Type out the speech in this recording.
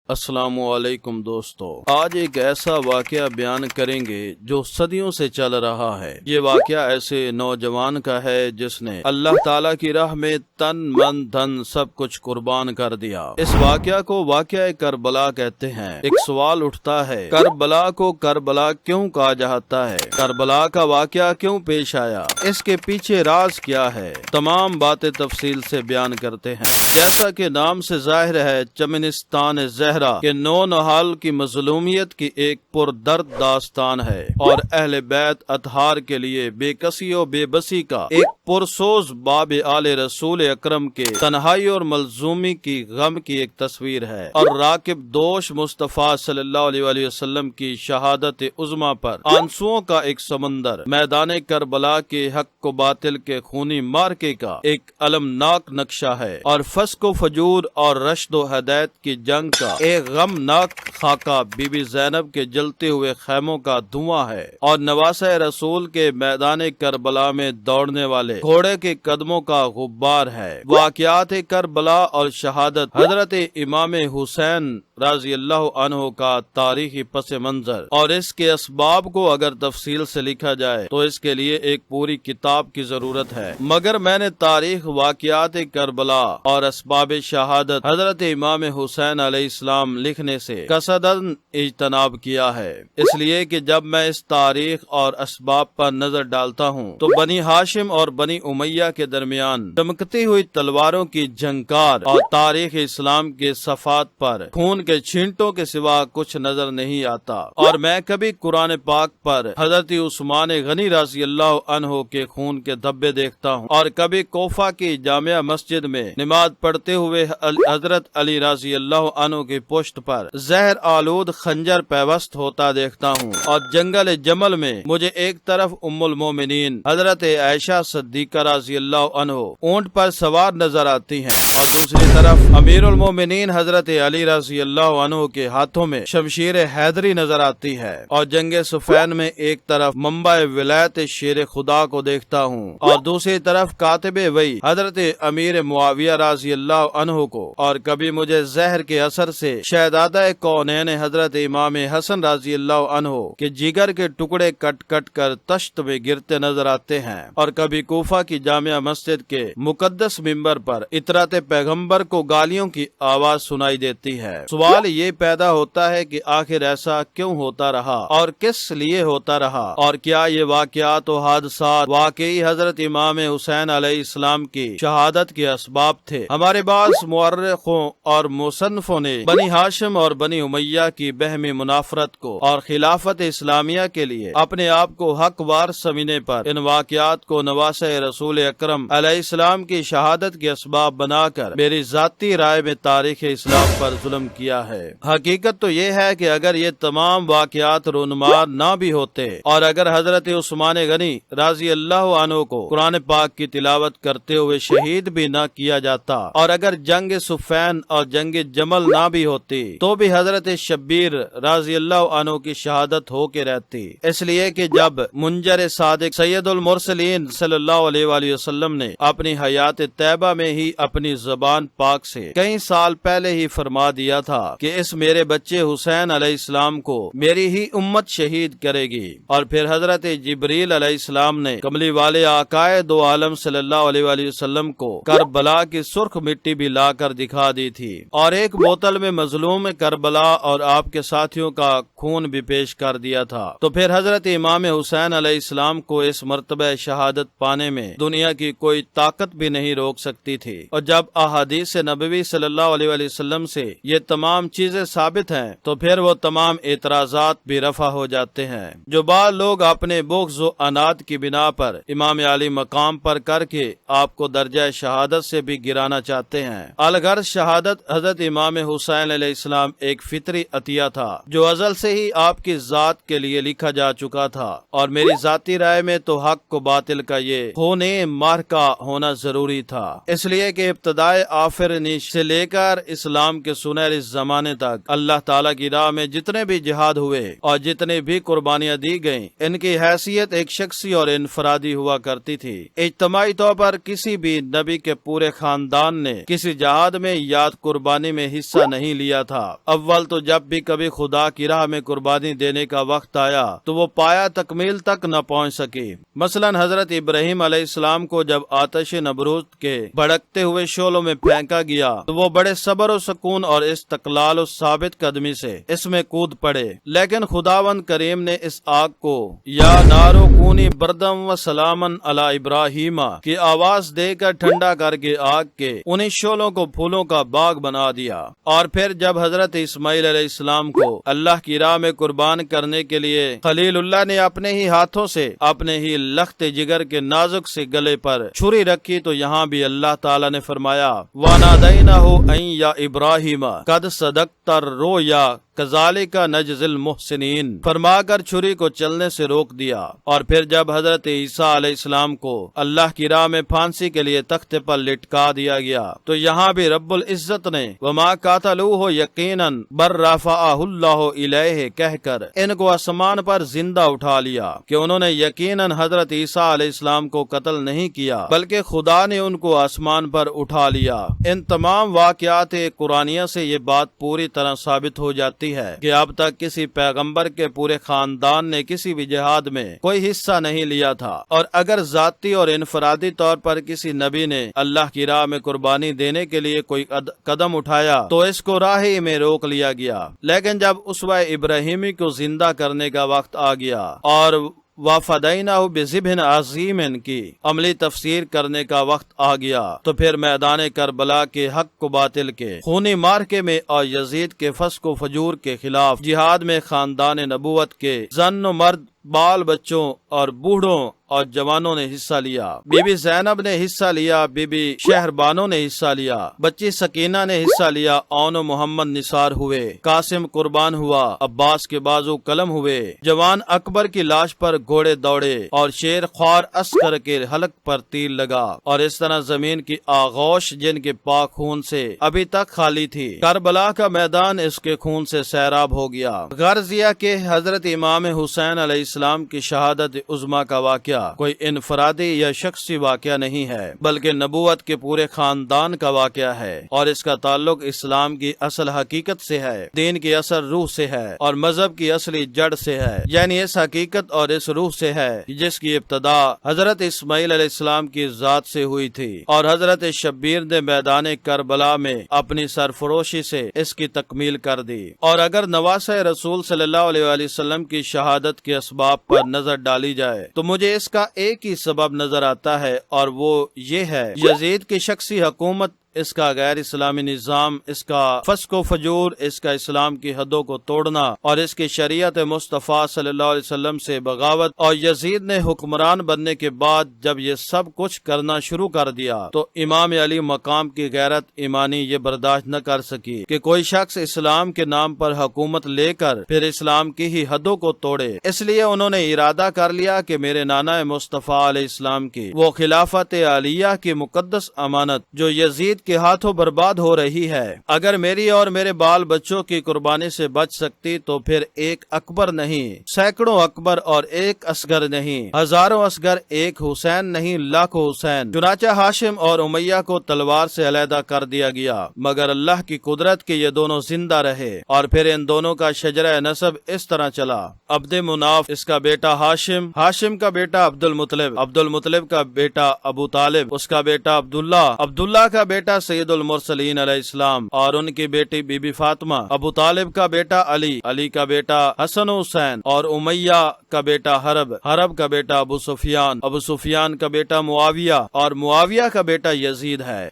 السلام علیکم دوستو، آج ایک ایسا واقعہ بیان کریں گے جو صدیوں سے چل رہا ہے۔ یہ واقعہ ایسے نوجوان کا ہے جس نے اللہ تعالیٰ کی راہ میں تن من دھن سب کچھ قربان کر دیا۔ اس واقعہ کو واقعہ کربلا کہتے ہیں۔ ایک سوال اٹھتا ہے، کربلا کو کربلا کیوں کہا جاتا ہے؟ کربلا کا واقعہ کیوں پیش آیا؟ اس کے پیچھے راز کیا ہے؟ تمام باتیں تفصیل سے بیان کرتے ہیں۔ جیسا کہ نام سے ظاہر ہے، چمنستان زہرا کہ نو نحال کی مظلومیت کی ایک پردرد داستان ہے اور اہل بیت اطہار کے لیے بے کسی و بے بسی کا ایک پرسوز باب آل رسول اکرم کے تنہائی اور ملزومی کی غم کی ایک تصویر ہے، اور راکب دوش مصطفیٰ صلی اللہ علیہ وآلہ وسلم کی شہادت عظمیٰ پر آنسوؤں کا ایک سمندر، میدان کربلا کے حق و باطل کے خونی مارکے کا ایک المناک نقشہ ہے، اور فسق و فجور اور رشد و ہدایت کی جنگ کا ایک غمناک خاکہ بی بی زینب کے جلتے ہوئے خیموں کا دھواں ہے، اور نواسہ رسول کے میدان کربلا میں دوڑنے والے گھوڑے کے قدموں کا غبار ہے۔ واقعات کربلا اور شہادت حضرت امام حسین رضی اللہ عنہ کا تاریخی پس منظر اور اس کے اسباب کو اگر تفصیل سے لکھا جائے تو اس کے لیے ایک پوری کتاب کی ضرورت ہے، مگر میں نے تاریخ، واقعات کربلا اور اسباب شہادت حضرت امام حسین علیہ السلام لکھنے سے قصداً اجتناب کیا ہے، اس لیے کہ جب میں اس تاریخ اور اسباب پر نظر ڈالتا ہوں تو بنی ہاشم اور بنی امیہ کے درمیان چمکتی ہوئی تلواروں کی جھنکار اور تاریخ اسلام کے صفحات پر خون کے چھینٹوں کے سوا کچھ نظر نہیں آتا، اور میں کبھی قرآن پاک پر حضرت عثمان غنی رضی اللہ عنہ کے خون کے دھبے دیکھتا ہوں، اور کبھی کوفہ کی جامع مسجد میں نماز پڑھتے ہوئے حضرت علی رضی اللہ عنہ کی پشت پر زہر آلود خنجر پیوست ہوتا دیکھتا ہوں، اور جنگل جمل میں مجھے ایک طرف ام المومنین حضرت عائشہ صدیقہ رضی اللہ عنہ اونٹ پر سوار نظر آتی ہیں، اور دوسری طرف امیر المومنین حضرت علی رضی اللہ عنہ کے ہاتھوں میں شمشیر حیدری نظر آتی ہے، اور جنگ صفین میں ایک طرف منبع ولایت شیر خدا کو دیکھتا ہوں اور دوسری طرف کاتب وحی حضرت امیر معاویہ رضی اللہ عنہ کو، اور کبھی مجھے زہر کے اثر سے شہزادہ کونین حضرت امام حسن رضی اللہ عنہ کے جگر کے ٹکڑے کٹ کٹ کر تشت میں گرتے نظر آتے ہیں، اور کبھی کوفہ کی جامع مسجد کے مقدس منبر پر اطراط پیغمبر کو گالیوں کی آواز سنائی دیتی ہے۔ سوال یہ پیدا ہوتا ہے کہ آخر ایسا کیوں ہوتا رہا اور کس لیے ہوتا رہا، اور کیا یہ واقعات و حادثات واقعی حضرت امام حسین علیہ السلام کی شہادت کے اسباب تھے؟ ہمارے بعض مورخوں اور مصنفوں نے بنی ہاشم اور بنی امیہ کی بہمی منافرت کو اور خلافت اسلامیہ کے لیے اپنے آپ کو حق وار سمجھنے پر ان واقعات کو نواسہ رسول اکرم علیہ السلام کی شہادت کے اسباب بنا کر میری ذاتی رائے میں تاریخ اسلام پر ظلم کیا ہے۔ حقیقت تو یہ ہے کہ اگر یہ تمام واقعات رونما نہ بھی ہوتے، اور اگر حضرت عثمان غنی رضی اللہ عنہ کو قرآن پاک کی تلاوت کرتے ہوئے شہید بھی نہ کیا جاتا، اور اگر جنگ صفین اور جنگ جمل نہ بھی ہوتی تو بھی حضرت شبیر رضی اللہ عنہ کی شہادت ہو کے رہتی، اس لیے کہ جب منجر صادق سید المرسلین صلی اللہ علیہ وآلہ وسلم نے اپنی حیات طیبہ میں ہی اپنی زبان پاک سے کئی سال پہلے ہی فرما دیا تھا کہ اس میرے بچے حسین علیہ السلام کو میری ہی امت شہید کرے گی، اور پھر حضرت جبریل علیہ السلام نے کملی والے آقائے دو عالم صلی اللہ علیہ وآلہ وسلم کو کربلا کی سرخ مٹی بھی لا کر دکھا دی تھی، اور ایک بوتل میں مظلوم کربلا اور آپ کے ساتھیوں کا خون بھی پیش کر دیا تھا۔ تو پھر حضرت امام حسین علیہ السلام کو اس مرتبہ شہادت پانے میں دنیا کی کوئی طاقت بھی نہیں روک سکتی تھی، اور جب احادیث نبوی صلی اللہ علیہ وآلہ وسلم سے یہ تمام چیزیں ثابت ہیں تو پھر وہ تمام اعتراضات بھی رفع ہو جاتے ہیں جو بعض لوگ اپنے بغض و عناد کی بنا پر امام علی مقام پر کر کے آپ کو درجہ شہادت سے بھی گرانا چاہتے ہیں۔ الغرض شہادت حضرت امام حسین علیہ السلام ایک فطری عطیہ تھا جو ازل سے ہی آپ کی ذات کے لیے لکھا جا چکا تھا، اور میری ذاتی رائے میں تو حق و باطل کا یہ ہونے معرکہ ہونا ضروری تھا، اس لیے کہ ابتدائے آفرینش سے لے کر اسلام کے سنہرے زمانے تک اللہ تعالیٰ کی راہ میں جتنے بھی جہاد ہوئے اور جتنے بھی قربانیاں دی گئیں، ان کی حیثیت ایک شخصی اور انفرادی ہوا کرتی تھی۔ اجتماعی طور پر کسی بھی نبی کے پورے خاندان نے کسی جہاد میں یا قربانی میں حصہ نہیں لیا تھا۔ اول تو جب بھی کبھی خدا کی راہ میں قربانی دینے کا وقت آیا تو وہ پایا تکمیل تک نہ پہنچ سکی۔ مثلا حضرت ابراہیم علیہ السلام کو جب آتش نمرود کے بھڑکتے ہوئے شعلوں میں پھینکا گیا تو وہ بڑے صبر و سکون اور استقلال و ثابت قدمی سے اس میں کود پڑے، لیکن خداوند کریم نے اس آگ کو یا نارو کونی بردم و سلامن علی ابراہیم کی آواز دے کر ٹھنڈا کر کے آگ کے انہیں شعلوں کو پھولوں کا باغ بنا دیا۔ اور پھر جب حضرت اسماعیل علیہ السلام کو اللہ کی راہ میں قربان کرنے کے لیے خلیل اللہ نے اپنے ہی ہاتھوں سے اپنے ہی لخت جگر کے نازک سے گلے پر چھری رکھی تو یہاں بھی اللہ تعالیٰ نے فرمایا وَنَادَيْنَاهُ أَن يَا إِبْرَاهِيمَ قَدْ صَدَقْتَ الرُّؤْيَا کذالک نجزی المحسنین فرما کر چھری کو چلنے سے روک دیا۔ اور پھر جب حضرت عیسیٰ علیہ السلام کو اللہ کی راہ میں پھانسی کے لیے تختے پر لٹکا دیا گیا تو یہاں بھی رب العزت نے وما قاتلوہ یقینا بل رفعہ اللہ الیہ کہہ کر ان کو آسمان پر زندہ اٹھا لیا کہ انہوں نے یقینا حضرت عیسیٰ علیہ السلام کو قتل نہیں کیا بلکہ خدا نے ان کو آسمان پر اٹھا لیا۔ ان تمام واقعات قرآنیہ سے یہ بات پوری طرح ثابت ہو جاتی ہے کہ اب تک کسی پیغمبر کے پورے خاندان نے کسی بھی جہاد میں کوئی حصہ نہیں لیا تھا، اور اگر ذاتی اور انفرادی طور پر کسی نبی نے اللہ کی راہ میں قربانی دینے کے لیے کوئی قدم اٹھایا تو اس کو راہ ہی میں روک لیا گیا۔ لیکن جب اسوہ ابراہیمی کو زندہ کرنے کا وقت آ گیا اور وَفَدَيْنَاهُ بِذِبْحٍ عَظِيمٍ کی عملی تفسیر کرنے کا وقت آ گیا تو پھر میدان کربلا کے حق کو باطل کے خونی مارکے میں اور یزید کے فسق و فجور کے خلاف جہاد میں خاندان نبوت کے زن و مرد، بال بچوں اور بوڑھوں اور جوانوں نے حصہ لیا۔ بی بی زینب نے حصہ لیا، بی بی شہربانو نے حصہ لیا، بچی سکینہ نے حصہ لیا، اون و محمد نثار ہوئے، قاسم قربان ہوا، عباس کے بازو قلم ہوئے، جوان اکبر کی لاش پر گھوڑے دوڑے اور شیر خوار عسکر کے حلق پر تیر لگا، اور اس طرح زمین کی آغوش جن کے پاک خون سے ابھی تک خالی تھی، کربلا کا میدان اس کے خون سے سیراب ہو گیا۔ غرضیہ کے حضرت امام حسین علیہ السلام کی شہادت عظمیٰ کا واقعہ کوئی انفرادی یا شخصی واقعہ نہیں ہے بلکہ نبوت کے پورے خاندان کا واقعہ ہے، اور اس کا تعلق اسلام کی اصل حقیقت سے ہے، دین کی اصل روح سے ہے، اور مذہب کی اصلی جڑ سے ہے، یعنی اس حقیقت اور اس روح سے ہے جس کی ابتدا حضرت اسماعیل علیہ السلام کی ذات سے ہوئی تھی، اور حضرت شبیر نے میدان کربلا میں اپنی سرفروشی سے اس کی تکمیل کر دی۔ اور اگر نواسہ رسول صلی اللہ علیہ وآلہ وسلم کی شہادت کے اسباب پر نظر ڈالی جائے تو مجھے اس کا ایک ہی سبب نظر آتا ہے، اور وہ یہ ہے یزید کی شخصی حکومت، اس کا غیر اسلامی نظام، اس کا فسق و فجور، اس کا اسلام کی حدوں کو توڑنا، اور اس کی شریعت مصطفیٰ صلی اللہ علیہ وسلم سے بغاوت، اور یزید نے حکمران بننے کے بعد جب یہ سب کچھ کرنا شروع کر دیا تو امام علی مقام کی غیرت ایمانی یہ برداشت نہ کر سکی کہ کوئی شخص اسلام کے نام پر حکومت لے کر پھر اسلام کی ہی حدوں کو توڑے۔ اس لیے انہوں نے ارادہ کر لیا کہ میرے نانا مصطفیٰ علیہ السلام کی وہ خلافت عالیہ کی مقدس امانت جو یزید کے ہاتھوں برباد ہو رہی ہے، اگر میری اور میرے بال بچوں کی قربانی سے بچ سکتی تو پھر ایک اکبر نہیں، سینکڑوں اکبر، اور ایک اصغر نہیں، ہزاروں اصغر، ایک حسین نہیں، لاکھوں حسین۔ چنانچہ ہاشم اور امیہ کو تلوار سے علیحدہ کر دیا گیا، مگر اللہ کی قدرت کے یہ دونوں زندہ رہے، اور پھر ان دونوں کا شجرہ نسب اس طرح چلا: عبد مناف اس کا بیٹا ہاشم، ہاشم کا بیٹا عبد المطلب، عبد المطلب کا بیٹا ابو طالب، اس کا بیٹا عبداللہ، عبداللہ کا بیٹا سید المرسلین علیہ السلام اور ان کی بیٹی بی بی فاطمہ، ابو طالب کا بیٹا علی، علی کا بیٹا حسن و حسین، اور امیہ کا بیٹا حرب، حرب کا بیٹا ابو سفیان، ابو سفیان کا بیٹا معاویہ، اور معاویہ کا بیٹا یزید ہے۔